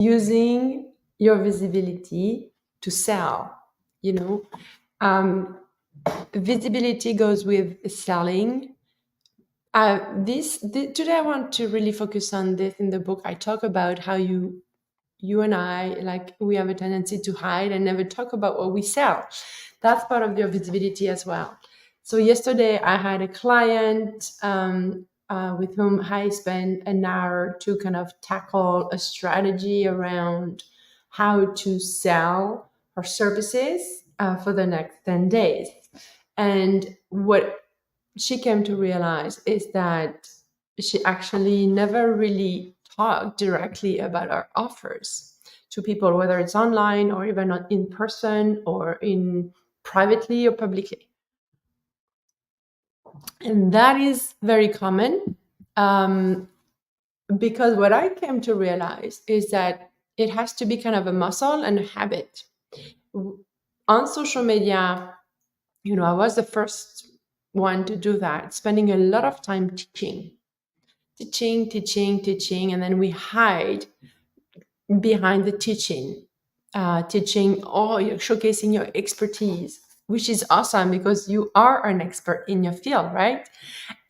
using your visibility to sell. Visibility goes with selling. Today I want to really focus on this. In the book, I talk about how you and I, like, we have a tendency to hide and never talk about what we sell. That's part of your visibility as well. So yesterday I had a client with whom I spent an hour to kind of tackle a strategy around how to sell her services for the next 10 days. And what she came to realize is that she actually never really talked directly about our offers to people, whether it's online or even not in person or in privately or publicly. And that is very common, because what I came to realize is that it has to be kind of a muscle and a habit. On social media, I was the first one to do that, spending a lot of time teaching, and then we hide behind the teaching, or you're showcasing your expertise, which is awesome because you are an expert in your field, right?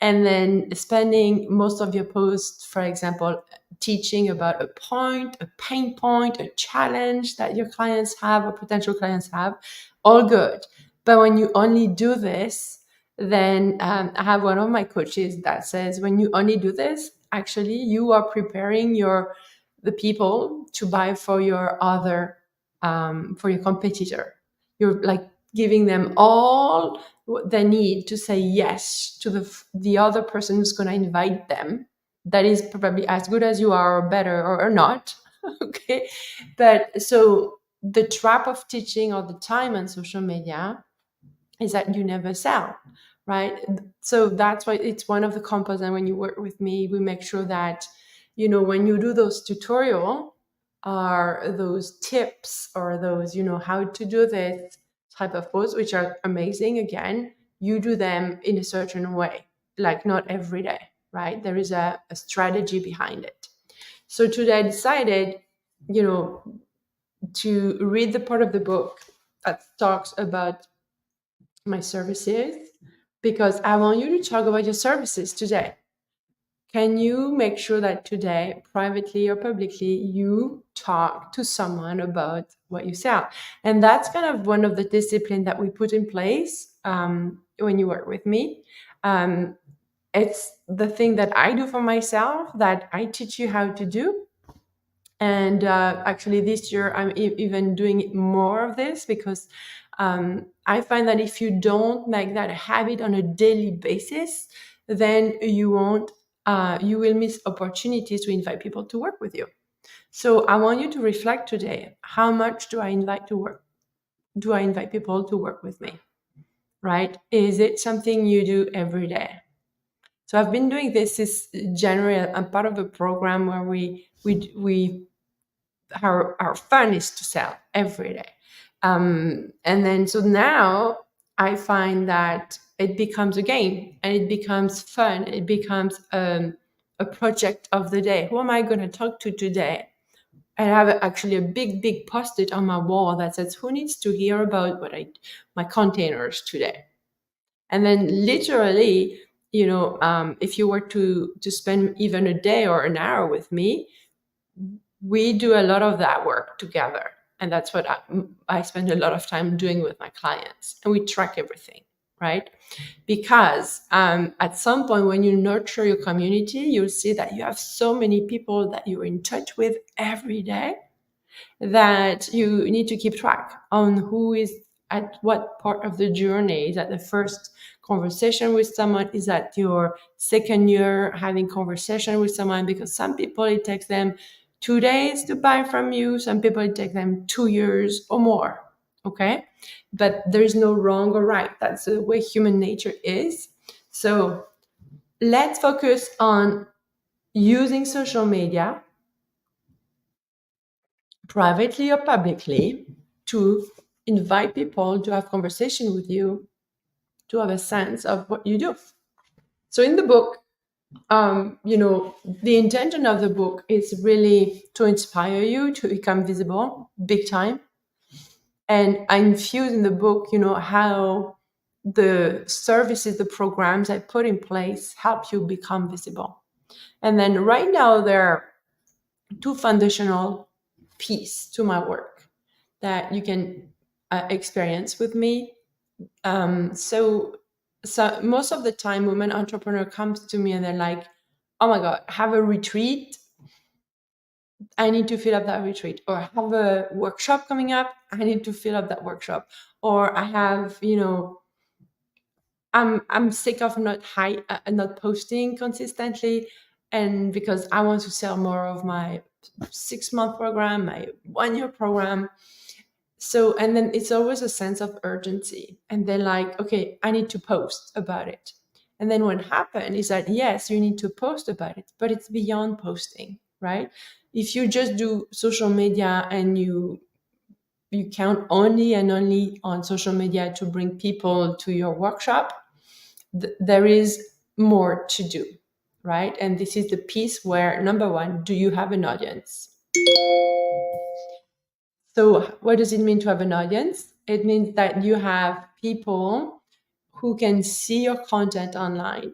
And then spending most of your posts, for example, teaching about a point, a pain point, a challenge that your clients have or potential clients have, all good. But when you only do this, then I have one of my coaches that says, when you only do this, actually you are preparing the people to buy for your other for your competitor. You're like giving them all what they need to say yes to the other person who's going to invite them, that is probably as good as you are or better or not. Okay, but so the trap of teaching all the time on social media is that you never sell, right? So that's why it's one of the components. And when you work with me, we make sure that, when you do those tutorial or those tips or those, how to do this type of posts, which are amazing, again, you do them in a certain way, like not every day, right? There is a strategy behind it. So today I decided, to read the part of the book that talks about my services, because I want you to talk about your services today. Can you make sure that today, privately or publicly, you talk to someone about what you sell? And that's kind of one of the disciplines that we put in place when you work with me. It's the thing that I do for myself that I teach you how to do. And actually, this year, I'm even doing more of this because I find that if you don't make that a habit on a daily basis, then you will miss opportunities to invite people to work with you. So I want you to reflect today: how much do I invite people to work with me? Right? Is it something you do every day? So I've been doing this January. I'm part of a program where we our fun is to sell every day. And then so now I find that it becomes a game and it becomes fun. It becomes a project of the day. Who am I going to talk to today? I have actually a big post-it on my wall that says, who needs to hear about my containers today? And then literally, if you were to spend even a day or an hour with me, we do a lot of that work together. And that's what I spend a lot of time doing with my clients. And we track everything, right? Because at some point, when you nurture your community, you'll see that you have so many people that you're in touch with every day that you need to keep track on who is at what part of the journey. Is that the first conversation with someone? Is that your second year having conversation with someone? Because some people, it takes them 2 days to buy from you. Some people, it takes them 2 years or more. Okay. But there's no wrong or right. That's the way human nature is. So let's focus on using social media, privately or publicly, to invite people to have conversation with you, to have a sense of what you do. So in the book, The intention of the book is really to inspire you to become visible big time. And I infuse in the book, how the services, the programs I put in place help you become visible. And then right now, there are two foundational pieces to my work that you can experience with me. So most of the time, women entrepreneur comes to me and they're like, "Oh my God, have a retreat. I need to fill up that retreat, or I have a workshop coming up. I need to fill up that workshop, or I have, I'm sick of not posting consistently, and because I want to sell more of my 6 month program, my 1 year program." So, and then it's always a sense of urgency, and they're like, "Okay, I need to post about it." And then what happened is that, yes, you need to post about it, but it's beyond posting, right? If you just do social media and you count only and only on social media to bring people to your workshop, there is more to do, right? And this is the piece where, number one, do you have an audience? So what does it mean to have an audience? It means that you have people who can see your content online,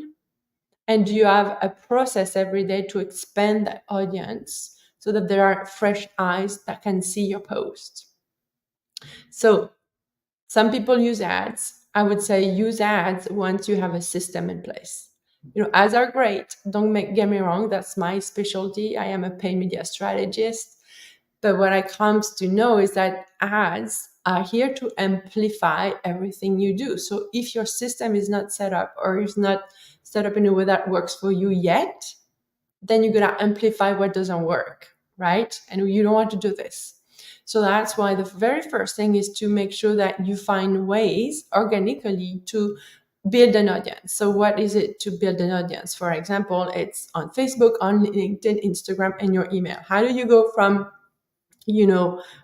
and you have a process every day to expand that audience so that there are fresh eyes that can see your post. So some people use ads. I would say use ads once you have a system in place. Ads are great. Get me wrong. That's my specialty. I am a paid media strategist. But what I comes to know is that ads are here to amplify everything you do. So if your system is not set up, or is not set up in a way that works for you yet, then you're going to amplify what doesn't work, right? And you don't want to do this. So that's why the very first thing is to make sure that you find ways organically to build an audience. So what is it to build an audience? For example, it's on Facebook, on LinkedIn, Instagram, and your email. How do you go from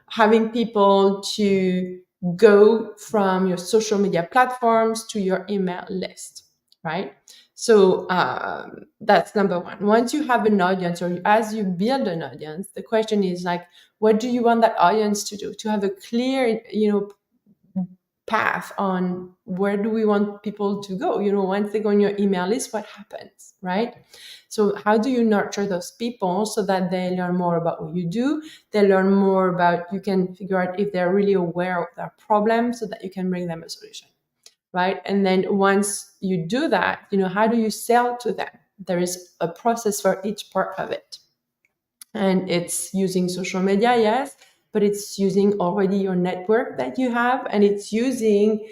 having people to go from your social media platforms to your email list, right? So that's number one. Once you have an audience, or as you build an audience, the question is like, what do you want that audience to do? To have a clear, path on where do we want people to go. Once they go on your email list, what happens, right? So how do you nurture those people so that they learn more about what you do? They learn more about, you can figure out if they're really aware of their problem so that you can bring them a solution, right? And then once you do that, how do you sell to them? There is a process for each part of it. And it's using social media, yes, but it's using already your network that you have, and it's using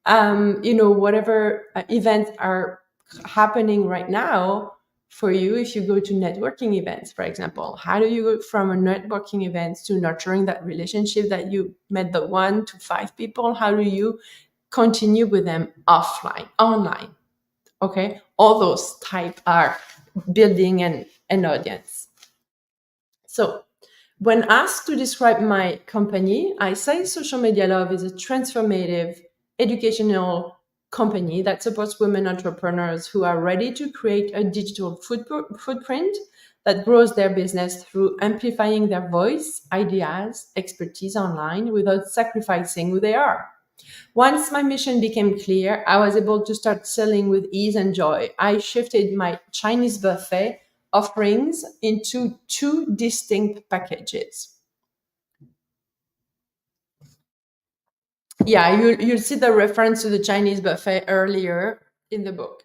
whatever events are happening right now for you. If you go to networking events, for example, how do you go from a networking event to nurturing that relationship that you met the 1 to 5 people? How do you continue with them offline, online? Okay, all those type are building an audience. So when asked to describe my company, I say Social Media Love is a transformative educational company that supports women entrepreneurs who are ready to create a digital footprint that grows their business through amplifying their voice, ideas, expertise online without sacrificing who they are. Once my mission became clear, I was able to start selling with ease and joy. I shifted my Chinese buffet offerings into two distinct packages. Yeah, you'll see the reference to the Chinese buffet earlier in the book.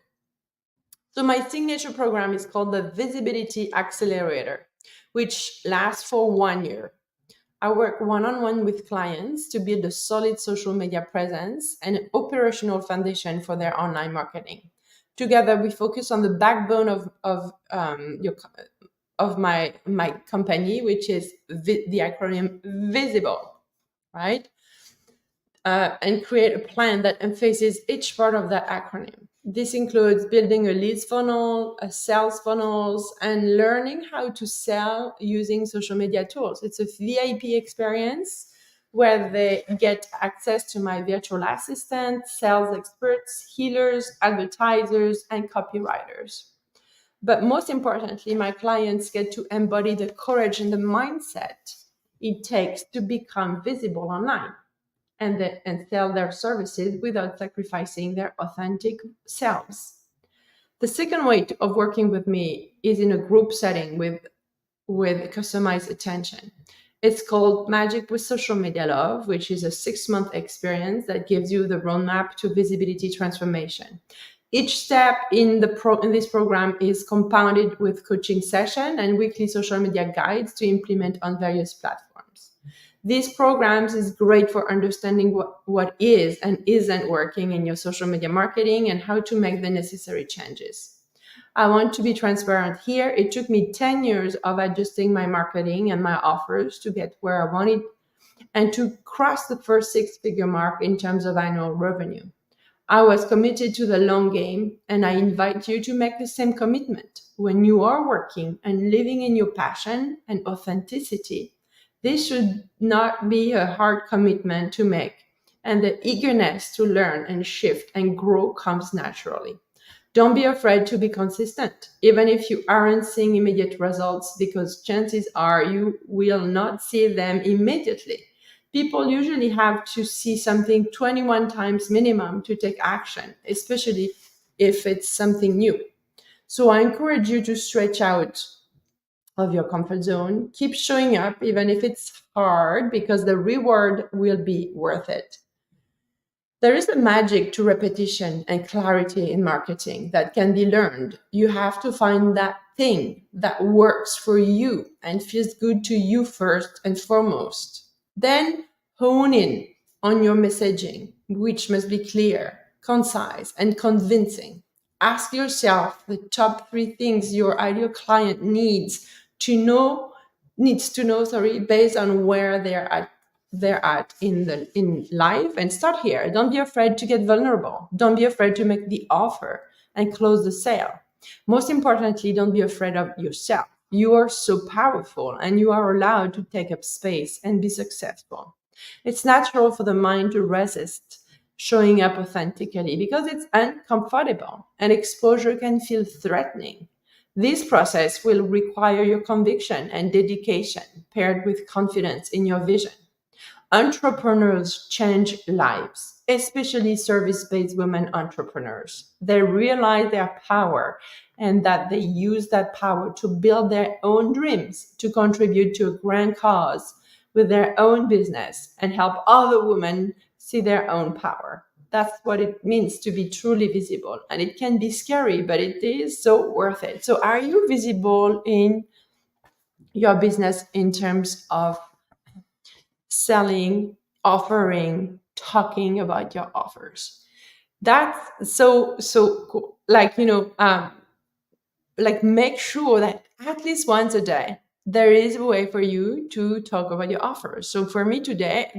So my signature program is called the Visibility Accelerator, which lasts for 1 year. I work one-on-one with clients to build a solid social media presence and an operational foundation for their online marketing. Together, we focus on the backbone of my company, which is the acronym V.I.S.I.B.L.E, right? And create a plan that emphasizes each part of that acronym. This includes building a leads funnel, a sales funnels, and learning how to sell using social media tools. It's a VIP experience where they get access to my virtual assistant, sales experts, healers, advertisers, and copywriters. But most importantly, my clients get to embody the courage and the mindset it takes to become visible online and sell their services without sacrificing their authentic selves. The second way of working with me is in a group setting with customized attention. It's called Magic with Social Media Love, which is a 6-month experience that gives you the roadmap to visibility transformation. Each step in this program is compounded with coaching session and weekly social media guides to implement on various platforms. These programs is great for understanding what is and isn't working in your social media marketing and how to make the necessary changes. I want to be transparent here. It took me 10 years of adjusting my marketing and my offers to get where I wanted and to cross the first 6-figure mark in terms of annual revenue. I was committed to the long game, and I invite you to make the same commitment. When you are working and living in your passion and authenticity, this should not be a hard commitment to make, and the eagerness to learn and shift and grow comes naturally. Don't be afraid to be consistent, even if you aren't seeing immediate results, because chances are you will not see them immediately. People usually have to see something 21 times minimum to take action, especially if it's something new. So I encourage you to stretch out of your comfort zone. Keep showing up, even if it's hard, because the reward will be worth it. There is a magic to repetition and clarity in marketing that can be learned. You have to find that thing that works for you and feels good to you first and foremost. Then hone in on your messaging, which must be clear, concise, and convincing. Ask yourself the top 3 things your ideal client needs to know, based on where they're at in life, and start here. Don't be afraid to get vulnerable. Don't be afraid to make the offer and close the sale. Most importantly, don't be afraid of yourself. You are so powerful and you are allowed to take up space and be successful. It's natural for the mind to resist showing up authentically because it's uncomfortable and exposure can feel threatening. This process will require your conviction and dedication paired with confidence in your vision. Entrepreneurs change lives, especially service based women entrepreneurs. They realize their power and that they use that power to build their own dreams, to contribute to a grand cause with their own business, and help other women see their own power. That's what it means to be truly visible. And it can be scary, but it is so worth it. So, are you visible in your business in terms of selling, offering, talking about your offers? That's so cool. Like make sure that at least once a day there is a way for you to talk about your offers. So for me today,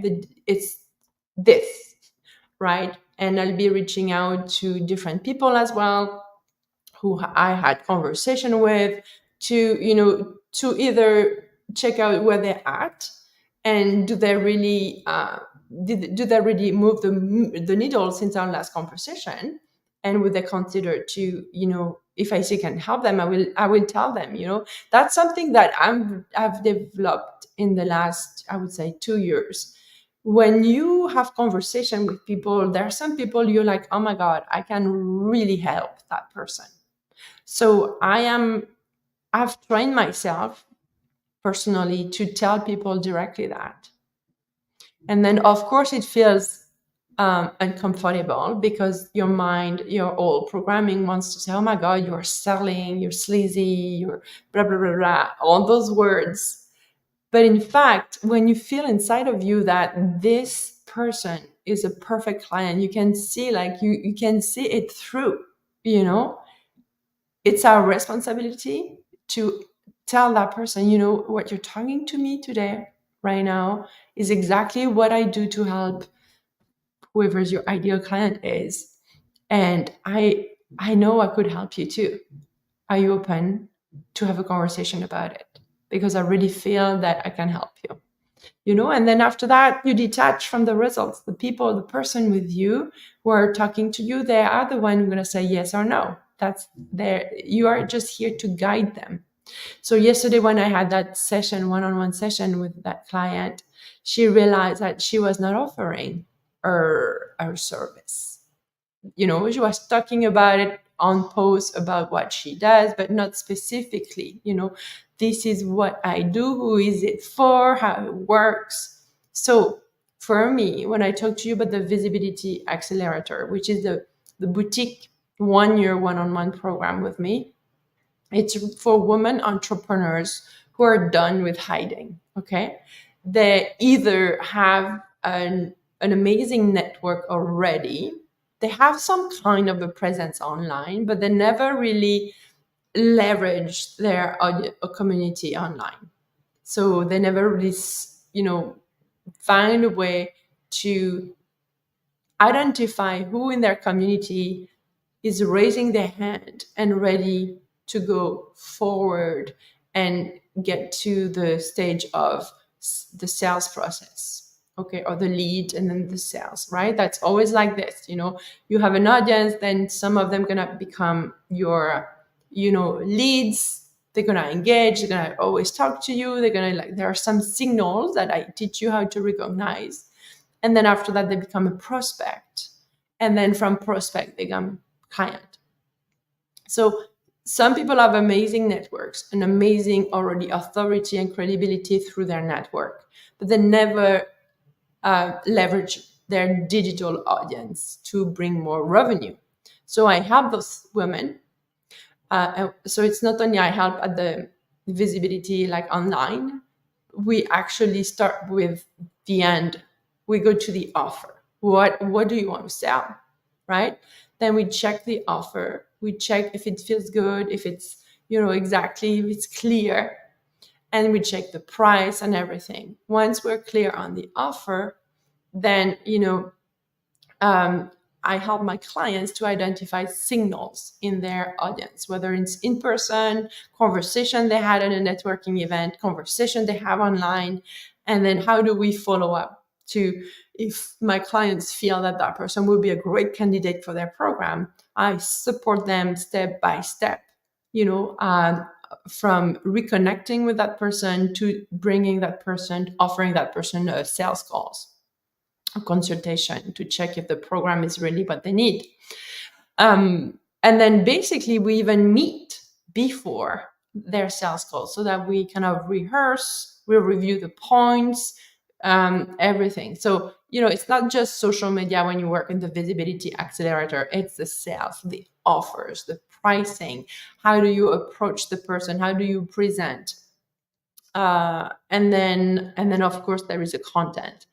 it's this, right? And I'll be reaching out to different people as well who I had conversation with to either check out where they're at and do they really move the needle since our last conversation, and would they consider to if I see can help them, I will tell them. That's something that I've developed in the last, I would say, 2 years. When you have conversation with people, there are some people you're like, oh my god, I can really help that person. So I've trained myself personally to tell people directly that. And then, of course, it feels uncomfortable because your mind, your old programming wants to say, oh my God, you're selling, you're sleazy, you're blah, blah, blah, blah, all those words. But in fact, when you feel inside of you that this person is a perfect client, you can see, like, you can see it through, it's our responsibility to tell that person, what you're talking to me today, right now, is exactly what I do to help whoever's your ideal client is. And I know I could help you too. Are you open to have a conversation about it? Because I really feel that I can help you. And then after that, you detach from the results. The person with you who are talking to you, they are the one who are going to say yes or no. That's there. You are just here to guide them. So yesterday when I had that session, one-on-one session with that client, she realized that she was not offering her service. She was talking about it on posts about what she does, but not specifically, this is what I do, who is it for, how it works. So for me, when I talk to you about the Visibility Accelerator, which is the boutique 1 year one-on-one program with me, it's for women entrepreneurs who are done with hiding. Okay. They either have an amazing network already, they have some kind of a presence online, but they never really leverage their community online. So they never really, find a way to identify who in their community is raising their hand and ready to go forward and get to the stage of the sales process, okay, or the lead and then the sales, right? That's always like this. You have an audience, then some of them gonna become your leads. They're gonna engage, they're gonna always talk to you, they're gonna like, there are some signals that I teach you how to recognize, and then after that they become a prospect, and then from prospect they become client. So some people have amazing networks, an amazing already authority and credibility through their network, but they never leverage their digital audience to bring more revenue. So I help those women. So it's not only I help at the visibility like online, we actually start with the end. We go to the offer. What do you want to sell, right? Then we check the offer. We check if it feels good, if it's exactly, if it's clear, and we check the price and everything. Once we're clear on the offer, then um, I help my clients to identify signals in their audience, whether it's in person, conversation they had at a networking event, conversation they have online, and then how do we follow up to, if my clients feel that that person will be a great candidate for their program, I support them step by step, from reconnecting with that person to bringing that person, offering that person a sales calls, a consultation to check if the program is really what they need. And then basically we even meet before their sales call so that we kind of rehearse, we review the points, everything. So, it's not just social media when you work in the Visibility Accelerator, it's the sales, the offers, the pricing. How do you approach the person? How do you present? And then of course there is a content.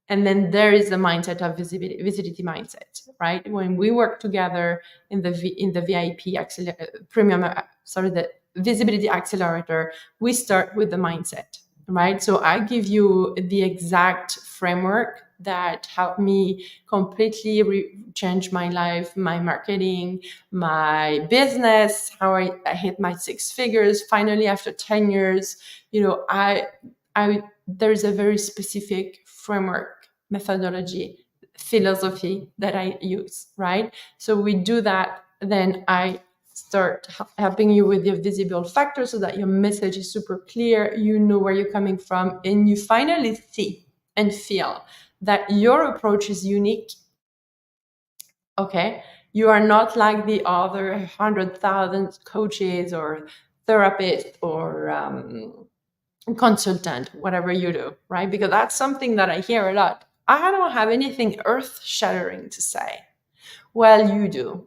And then there is the mindset of visibility mindset, right? When we work together in the VIP premium, the Visibility Accelerator, we start with the mindset, right? So I give you the exact framework that helped me completely change my life, my marketing, my business, how I hit my 6 figures finally after 10 years. I there's a very specific framework, methodology, philosophy that I use, right? So we do that, then I start helping you with your visible factor so that your message is super clear, you know where you're coming from, and you finally see and feel that your approach is unique. Okay, you are not like the other 100,000 coaches or therapists or consultant, whatever you do, right? Because that's something that I hear a lot. I don't have anything earth shattering to say. Well, you do.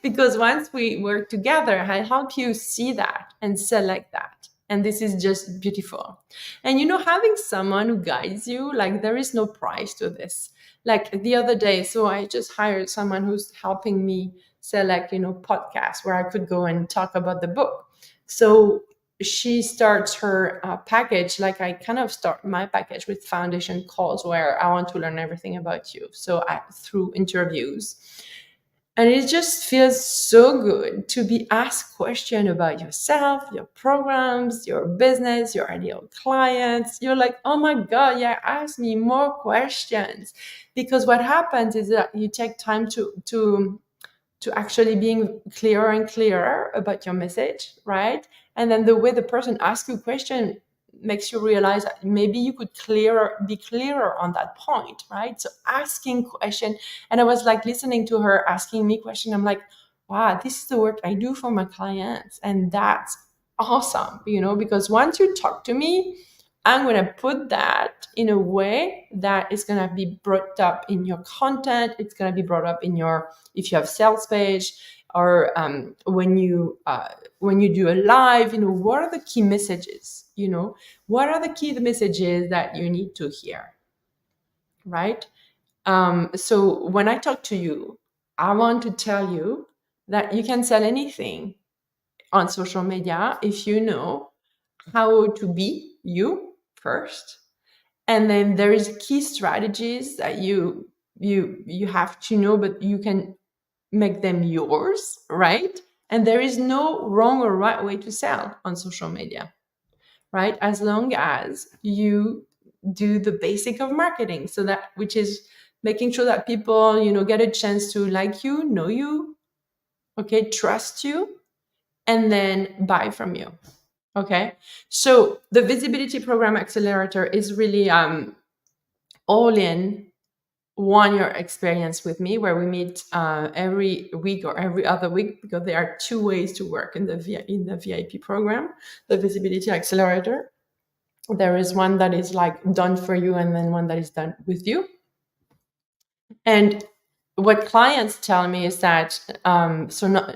Because once we work together, I help you see that and select that. And this is just beautiful. And having someone who guides you, like there is no price to this. Like the other day, so I just hired someone who's helping me select, podcasts where I could go and talk about the book. So she starts her package, like I kind of start my package with foundation calls where I want to learn everything about you. So through interviews. And it just feels so good to be asked questions about yourself, your programs, your business, your ideal clients. You're like, oh my God, yeah, ask me more questions. Because what happens is that you take time to to actually being clearer and clearer about your message, right? And then the way the person asks you a question makes you realize that maybe you could be clearer on that point, right? So asking question, and I was like listening to her asking me question. I'm like, wow, this is the work I do for my clients, and that's awesome, because once you talk to me, I'm going to put that in a way that is going to be brought up in your content. It's going to be brought up in your, if you have sales page, or when you do a live, what are the key messages? What are the key messages that you need to hear, right? So when I talk to you, I want to tell you that you can sell anything on social media if you know how to be you first, and then there is key strategies that you have to know, but you can make them yours, right? And there is no wrong or right way to sell on social media, right? As long as you do the basic of marketing, so that, which is making sure that people get a chance to like you, know you, okay, trust you, and then buy from you. Okay, so the Visibility Program Accelerator is really all in 1 year experience with me, where we meet every week or every other week, because there are 2 ways to work in the VIP program, the Visibility Accelerator. There is one that is like done for you, and then one that is done with you. And what clients tell me is that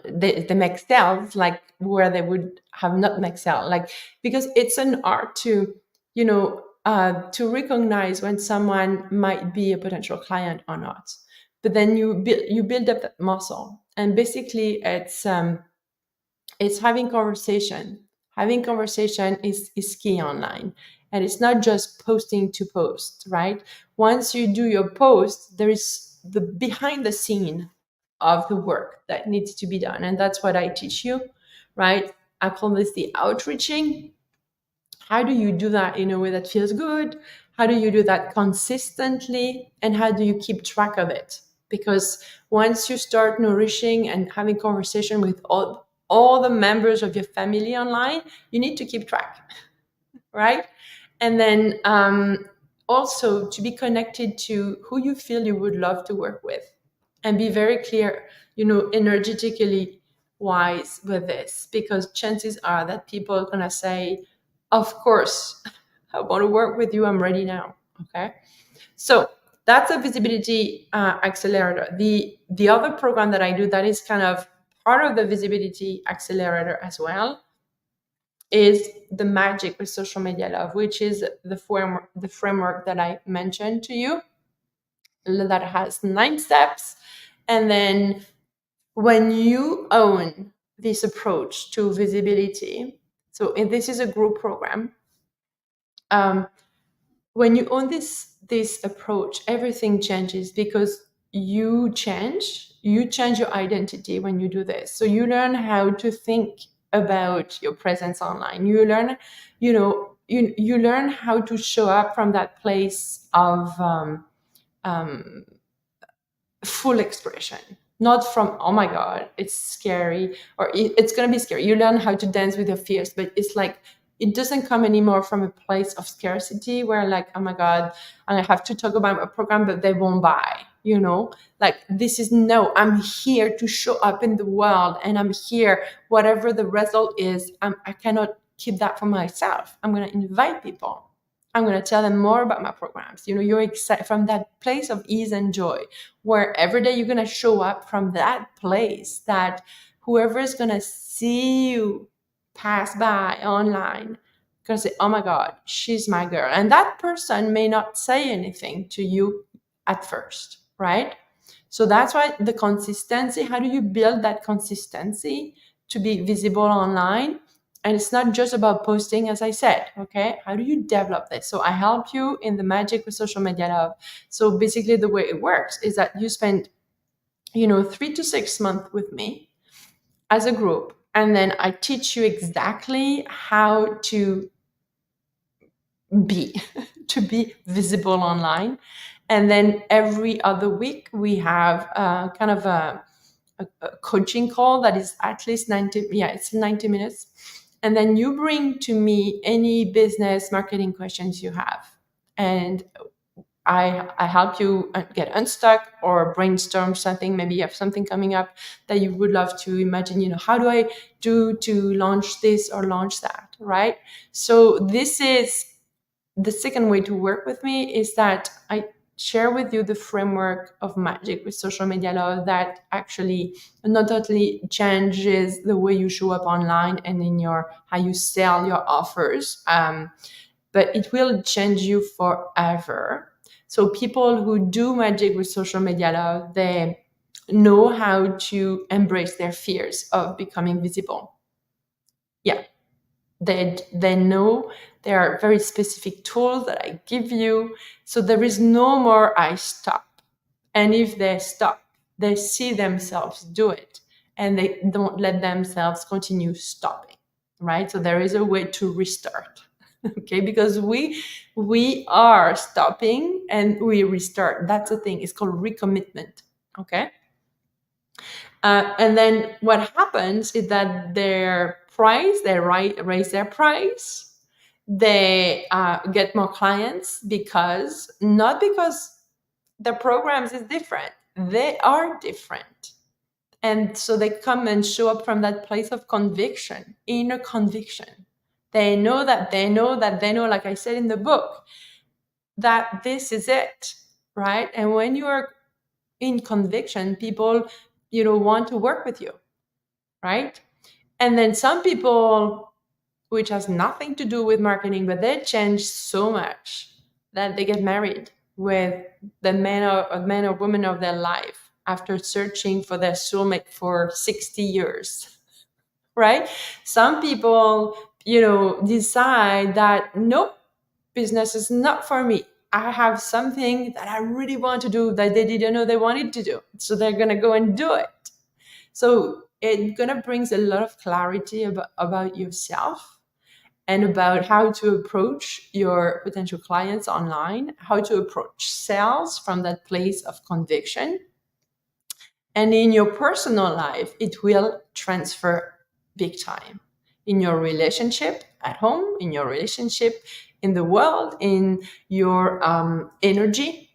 they make sales like where they would have not make sale, like, because it's an art to recognize when someone might be a potential client or not. But then you build up that muscle, and basically it's having conversation. Having conversation is key online. And it's not just posting to post, right? Once you do your post, there is the behind the scene of the work that needs to be done. And that's what I teach you, right? I call this the outreaching. How do you do that in a way that feels good? How do you do that consistently? And how do you keep track of it? Because once you start nourishing and having conversation with all the members of your family online, you need to keep track, right? And then also to be connected to who you feel you would love to work with, and be very clear, energetically wise with this, because chances are that people are going to say, of course, I want to work with you. I'm ready now. Okay. So that's a Visibility Accelerator. The other program that I do that is kind of part of the Visibility Accelerator as well is the Magic with Social Media Love, which is the framework that I mentioned to you, that has 9 steps. And then when you own this approach to visibility, so this is a group program, when you own this approach, everything changes, because you change your identity when you do this. So you learn how to think about your presence online. You learn, you learn how to show up from that place of full expression, not from, oh my god, it's scary, or it's going to be scary. You learn how to dance with your fears, but it's like, it doesn't come anymore from a place of scarcity where, like, oh my god, I have to talk about a program but they won't buy, like, this is, no, I'm here to show up in the world, and I'm here whatever the result is. I cannot keep that for myself. I'm going to invite people. I'm going to tell them more about my programs. You're excited from that place of ease and joy, where every day you're going to show up from that place, that whoever is going to see you pass by online going to say, oh my God, she's my girl. And that person may not say anything to you at first, right? So that's why the consistency, how do you build that consistency to be visible online? And it's not just about posting, as I said, okay? How do you develop this? So I help you in the Magic with Social Media Love. So basically the way it works is that you spend, 3 to 6 months with me as a group. And then I teach you exactly how to be, to be visible online. And then every other week we have kind of a a coaching call that is at least 90, yeah, it's 90 minutes. And then you bring to me any business marketing questions you have. And I help you get unstuck or brainstorm something. Maybe you have something coming up that you would love to imagine, how do I do to launch this or launch that, right? So this is the second way to work with me, is that I share with you the framework of magic with social media love that actually not only changes the way you show up online and in your how you sell your offers, but it will change you forever. So people who do magic with social media love, they know how to embrace their fears of becoming visible. Yeah, they know there are very specific tools that I give you. So there is no more I stop. And if they stop, they see themselves do it and they don't let themselves continue stopping, right? So there is a way to restart. Okay, because we are stopping and we restart. That's the thing. It's called recommitment. Okay. And then what happens is that their price, they raise their price, they get more clients, because not because the programs is different, they are different. And so they come and show up from that place of conviction, inner conviction. They know that they know that they know, like I said in the book, that this is it, right? And when you are in conviction, people, want to work with you, right? And then some people, which has nothing to do with marketing, but they change so much that they get married with the man or woman of their life after searching for their soulmate for 60 years, right? Some people, decide that nope, business is not for me. I have something that I really want to do that they didn't know they wanted to do. So they're going to go and do it. So it going to brings a lot of clarity about yourself and about how to approach your potential clients online, how to approach sales from that place of conviction. And in your personal life, it will transfer big time in your relationship at home, in your relationship in the world, in your energy,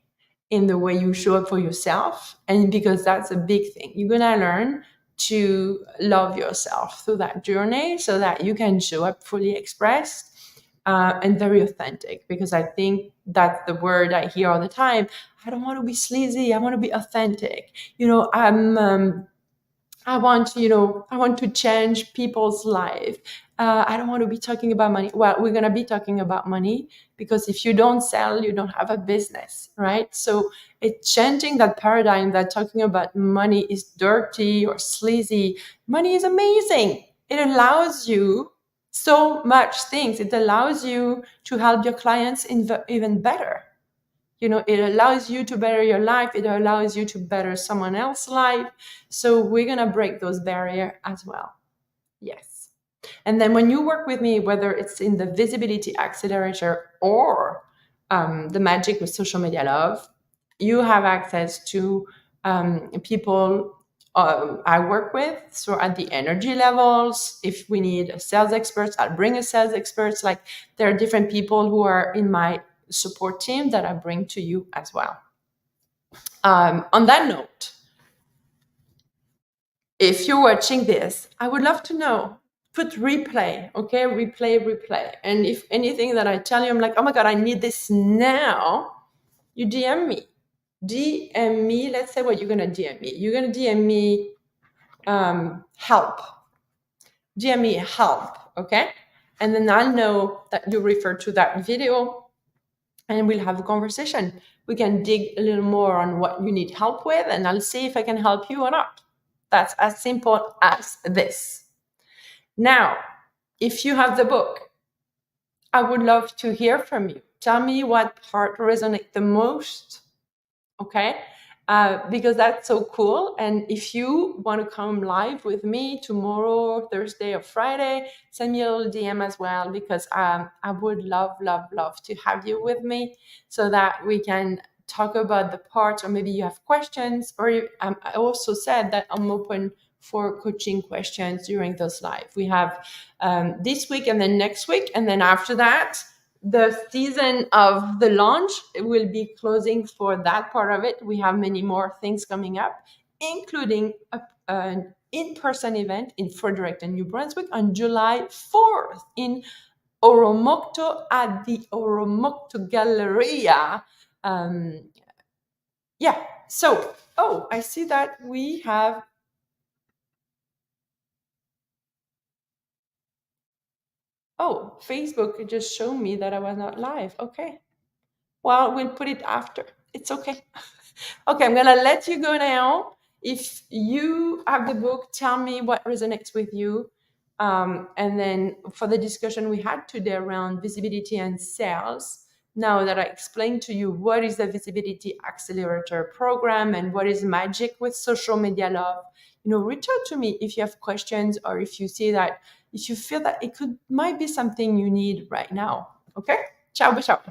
in the way you show up for yourself. And because that's a big thing, you're going to learn to love yourself through that journey so that you can show up fully expressed and very authentic. Because I think that's the word I hear all the time. I don't want to be sleazy. I want to be authentic. I want to change people's life. I don't want to be talking about money. Well, we're going to be talking about money, because if you don't sell, you don't have a business, right? So it's changing that paradigm that talking about money is dirty or sleazy. Money is amazing. It allows you so much things. It allows you to help your clients even better. It allows you to better your life. It allows you to better someone else's life. So we're going to break those barriers as well. Yes. And then when you work with me, whether it's in the visibility accelerator or the magic with social media love, you have access to people I work with. So at the energy levels, if we need a sales expert, I'll bring a sales expert. Like, there are different people who are in my support team that I bring to you as well. On that note, if you're watching this, I would love to know. Put replay, okay? Replay. And if anything that I tell you, I'm like, oh my God, I need this now, you DM me. DM me. Let's say what you're going to DM me. You're going to DM me help. DM me help, okay? And then I'll know that you refer to that video and we'll have a conversation. We can dig a little more on what you need help with, and I'll see if I can help you or not. That's as simple as this. Now, if you have the book, I would love to hear from you. Tell me what part resonates the most, okay? Because that's so cool. And if you want to come live with me tomorrow, Thursday or Friday, send me a little DM as well, because I would love to have you with me so that we can talk about the parts, or maybe you have questions, or I also said that I'm open for coaching questions during those live. We have this week and then next week, and then after that, the season of the launch will be closing for that part of it. We have many more things coming up, including an in-person event in Fredericton, New Brunswick on July 4th in Oromocto at the Oromocto Galleria. Um, yeah, so, oh, I see that we have, oh, Facebook just showed me that I was not live. Okay. Well, we'll put it after. It's okay. Okay, I'm gonna let you go now. If you have the book, tell me what resonates with you. And then for the discussion we had today around visibility and sales, now that I explained to you what is the Visibility Accelerator program and what is magic with social media love, reach out to me if you have questions, or if you see that, if you feel that it might be something you need right now. Okay? Ciao, ciao.